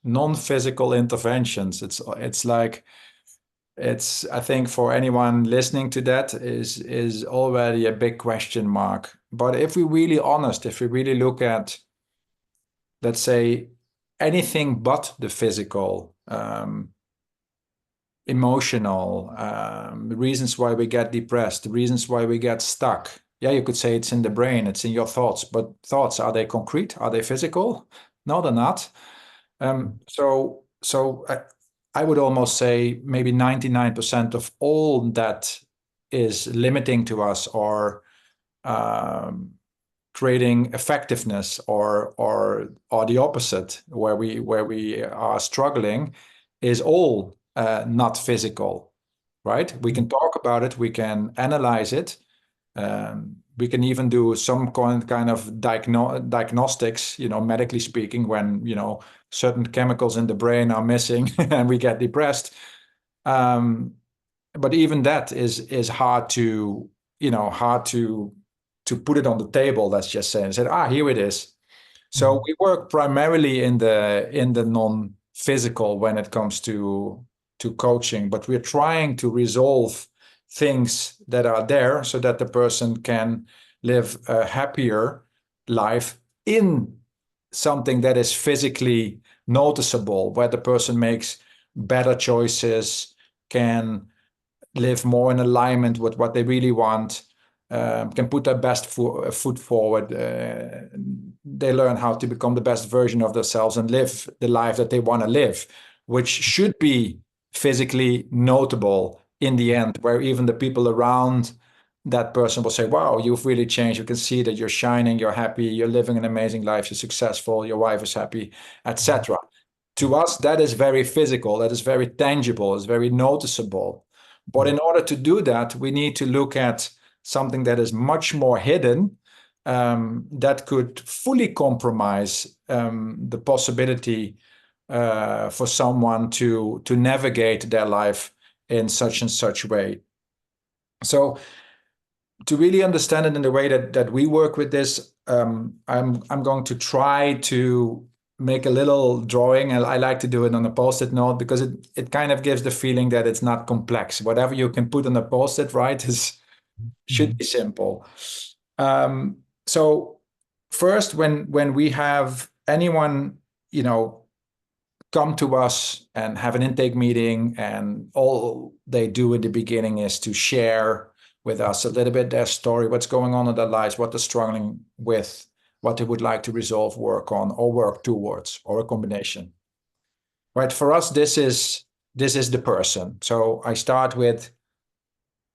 non-physical interventions. It's like, I think for anyone listening to that is already a big question mark. But if we're really honest, if we really look at, let's say, anything but the physical, emotional, the reasons why we get depressed, the reasons why we get stuck. Yeah, you could say it's in the brain, it's in your thoughts, but thoughts, are they concrete? Are they physical? No, they're not. So I would almost say maybe 99% of all that is limiting to us, or creating effectiveness, or the opposite, where we are struggling, is all not physical, right? We can talk about it, we can analyze it, we can even do some kind of diagnostics, medically speaking, when certain chemicals in the brain are missing and we get depressed. But even that is hard to put it on the table, let's just say, and say, here it is. So we work primarily in the non-physical when it comes to coaching, but we're trying to resolve things that are there so that the person can live a happier life in something that is physically noticeable, where the person makes better choices, can live more in alignment with what they really want, can put their best foot forward. They learn how to become the best version of themselves and live the life that they want to live, which should be physically notable in the end, where even the people around that person will say, wow, you've really changed. You can see that you're shining, you're happy, you're living an amazing life, you're successful, your wife is happy, etc. To us, that is very physical, that is very tangible, it's very noticeable. But in order to do that, we need to look at something that is much more hidden, that could fully compromise the possibility for someone to navigate their life in such and such way. So to really understand it in the way that we work with this, I'm going to try to make a little drawing. I like to do it on a post-it note, because it kind of gives the feeling that it's not complex. Whatever you can put on a post-it, right, should be simple. So first, when we have anyone, come to us and have an intake meeting, and all they do in the beginning is to share with us a little bit their story, what's going on in their lives, what they're struggling with, what they would like to resolve, work on, or work towards, or a combination. Right? For us, this is the person. So I start with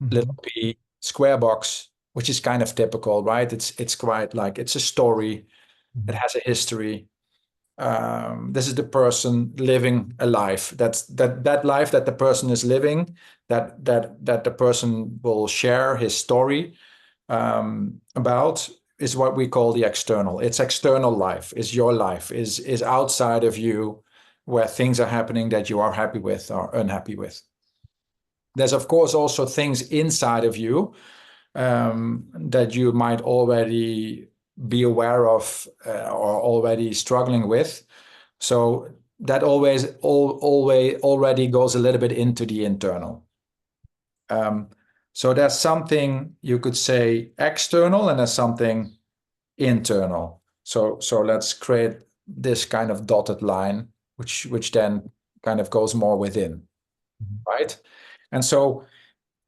little p, square box, which is kind of typical, right? It's quite like, it's a story. It has a history. This is the person living a life. That life that the person is living, that the person will share his story about, is what we call the external. It's external life, is your life, is outside of you, where things are happening that you are happy with or unhappy with. There's, of course, also things inside of you that you might already be aware of, or already struggling with. So that always already goes a little bit into the internal. So there's something, you could say, external, and there's something internal. So let's create this kind of dotted line, which then kind of goes more within, right? And so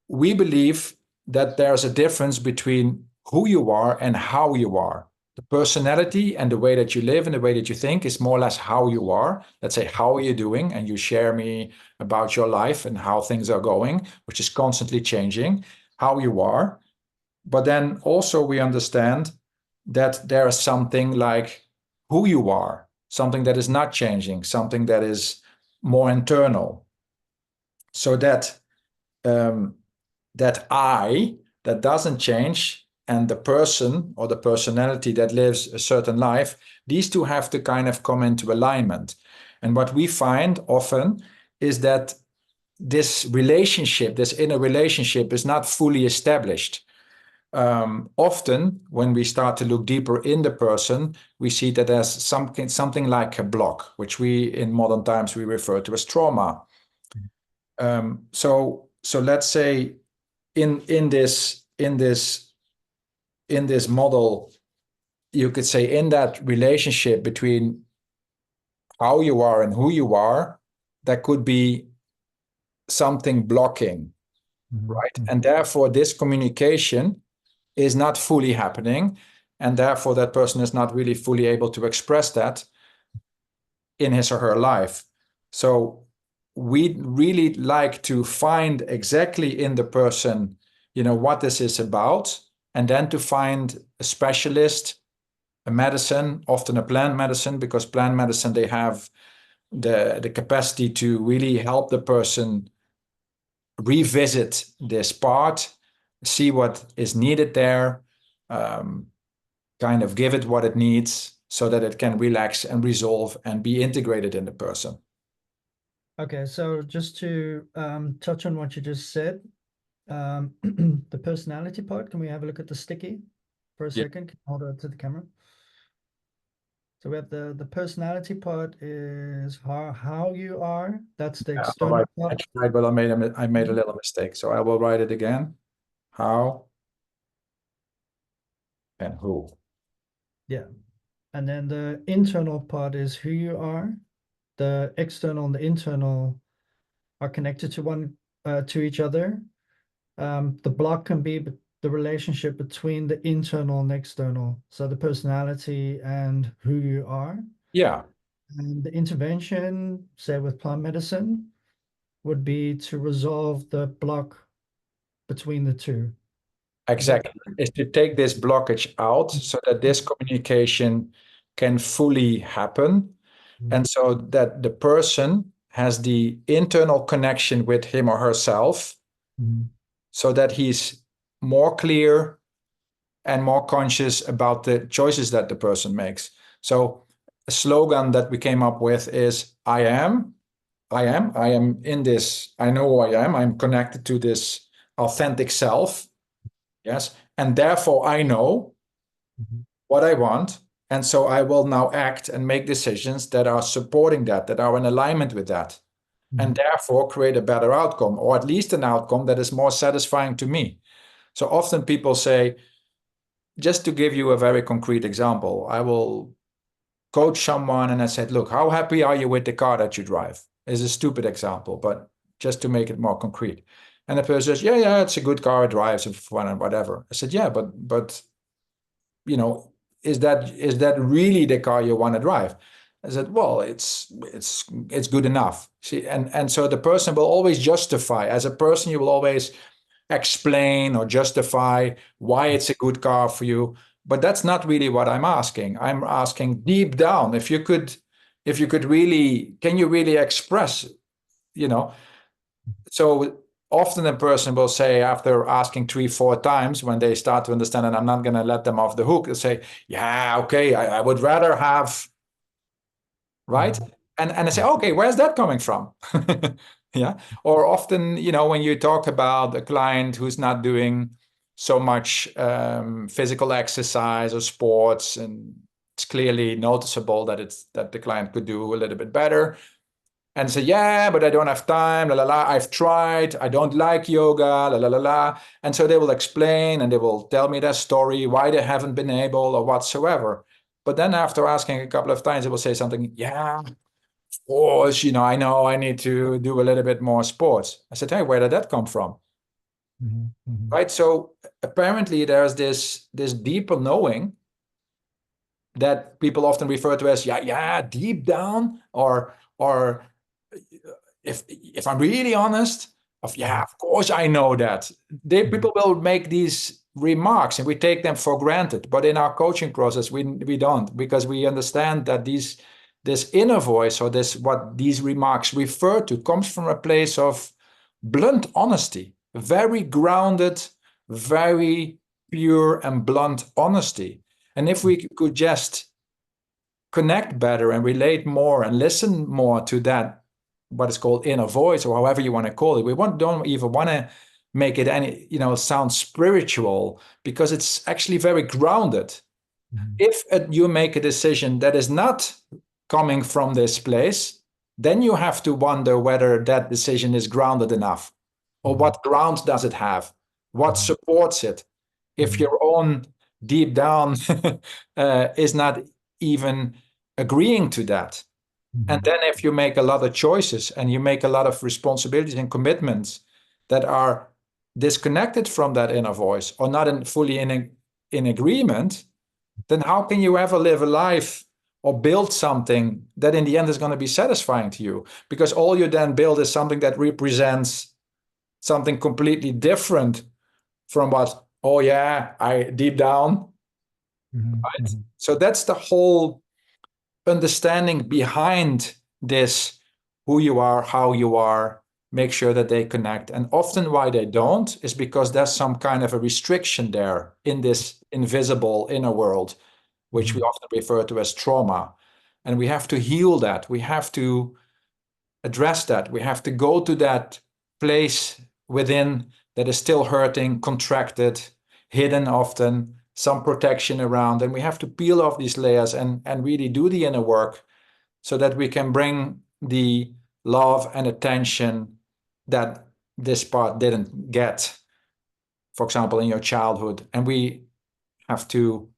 we believe that there's a difference between who you are and how you are. The personality and the way that you live and the way that you think is more or less how you are. Let's say, how are you doing? And you share me about your life and how things are going, which is constantly changing, how you are. But then also we understand that there is something like who you are, something that is not changing, something that is more internal. So that that doesn't change, and the person or the personality that lives a certain life, these two have to kind of come into alignment. And what we find often is that this relationship, this inner relationship, is not fully established. often when we start to look deeper in the person, we see that there's something like a block, which we in modern times we refer to as trauma. So let's say in this model, you could say in that relationship between how you are and who you are, there could be something blocking, right? And therefore, this communication is not fully happening, and therefore that person is not really fully able to express that in his or her life. So we really like to find exactly in the person, what this is about, and then to find a specialist, a medicine, often a plant medicine, because plant medicine, they have the capacity to really help the person revisit this part, see what is needed there, kind of give it what it needs so that it can relax and resolve and be integrated in the person. Okay, so just to touch on what you just said, the personality part, can we have a look at the sticky for a Yeah. second? Can you hold it to the camera? So we have the personality part is how you are. That's the external I part. tried, but I made a little mistake. So I will write it again. How and who. Yeah. And then the internal part is who you are. The external and the internal are connected to each other. The block can be the relationship between the internal and external. So the personality and who you are. Yeah, And the intervention, say with plant medicine, would be to resolve the block between the two. Is that exactly. Is to take this blockage out so that this communication can fully happen. And so that the person has the internal connection with him or herself Mhm. so that he's more clear and more conscious about the choices that the person makes. So a slogan that we came up with is I am in this, I know who I am, I'm connected to this authentic self. Yes. And therefore I know Mhm. what I want. And so I will now act and make decisions that are supporting that are in alignment with that, and Mhm. therefore create a better outcome, or at least an outcome that is more satisfying to me. So often people say, just to give you a very concrete example, I will coach someone and I said, look, how happy are you with the car that you drive? It's a stupid example, but just to make it more concrete. And the person says, yeah, it's a good car, it drives, it's fun and whatever. I said, yeah, but you know, is that really the car you want to drive? I said, well, it's good enough. See, and so the person will always justify. As a person, you will always explain or justify why it's a good car for you. But that's not really what I'm asking. I'm asking deep down, if you could really, can you really express, you know? So often a person will say, after asking 3, 4 times, when they start to understand, and I'm not going to let them off the hook, they'll say, yeah, okay, I would rather have, right? And I say, okay, where's that coming from? Yeah. Or often, when you talk about a client who's not doing so much physical exercise or sports, and it's clearly noticeable that the client could do a little bit better, and say, yeah, but I don't have time, la la la, I've tried, I don't like yoga, la la la la. And so they will explain and they will tell me their story, why they haven't been able or whatsoever. But then after asking a couple of times, they will say something, yeah, of course, I know I need to do a little bit more sports. I said, hey, where did that come from? Mhm. Mhm. Right? So apparently there's this deeper knowing that people often refer to as, yeah, deep down, or if I'm really honest, of course I know that. People will make these remarks and we take them for granted. But in our coaching process, we don't, because we understand that this inner voice, or this what these remarks refer to, comes from a place of blunt honesty, very grounded, very pure and blunt honesty. And if we could just connect better and relate more and listen more to that, what is called inner voice, or however you want to call it. Don't even want to make it any, sound spiritual, because it's actually very grounded. If you make a decision that is not coming from this place, then you have to wonder whether that decision is grounded enough, or what ground does it have, what supports it. If your own deep down is not even agreeing to that. And then if you make a lot of choices and you make a lot of responsibilities and commitments that are disconnected from that inner voice, or not fully in agreement, then how can you ever live a life or build something that in the end is going to be satisfying to you? Because all you then build is something that represents something completely different from what, oh yeah, I deep down. Right? So that's the whole understanding behind this: who you are, how you are, make sure that they connect. And often why they don't is because there's some kind of a restriction there in this invisible inner world, which we often refer to as trauma. And we have to heal that. We have to address that. We have to go to that place within that is still hurting, contracted, hidden often, some protection around. And we have to peel off these layers and really do the inner work so that we can bring the love and attention that this part didn't get, for example, in your childhood. And we have to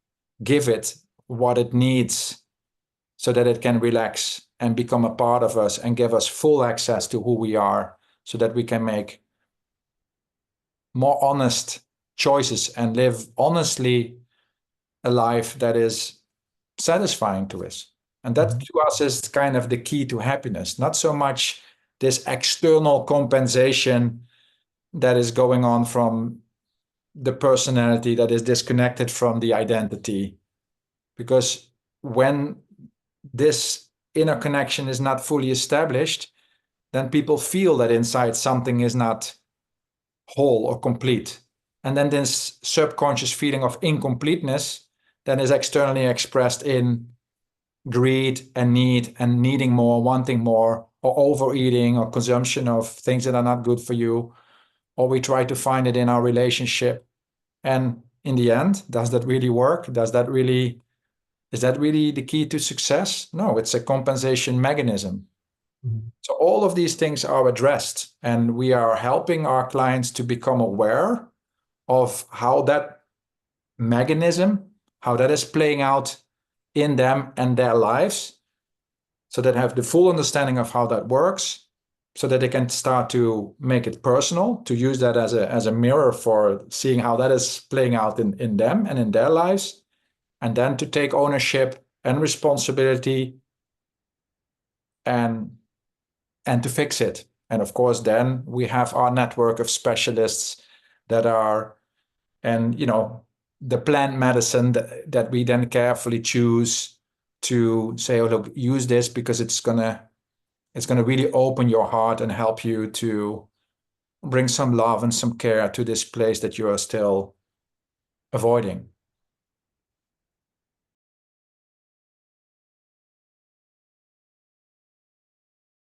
give it what it needs so that it can relax and become a part of us and give us full access to who we are, so that we can make more honest choices and live honestly a life that is satisfying to us. And that to us is kind of the key to happiness, not so much this external compensation that is going on from the personality that is disconnected from the identity. Because when this inner connection is not fully established, then people feel that inside something is not whole or complete. And then this subconscious feeling of incompleteness then is externally expressed in greed and need and needing more, wanting more, or overeating or consumption of things that are not good for you. Or we try to find it in our relationship. And in the end, does that really work? Is that really the key to success? No, it's a compensation mechanism. So all of these things are addressed, and we are helping our clients to become aware of how that mechanism, how that is playing out in them and their lives, so that they have the full understanding of how that works, so that they can start to make it personal, to use that as a mirror for seeing how that is playing out in them and in their lives, and then to take ownership and responsibility and to fix it. And of course, then we have our network of specialists that are, and the plant medicine that we then carefully choose to say, oh look, use this because it's gonna really open your heart and help you to bring some love and some care to this place that you are still avoiding.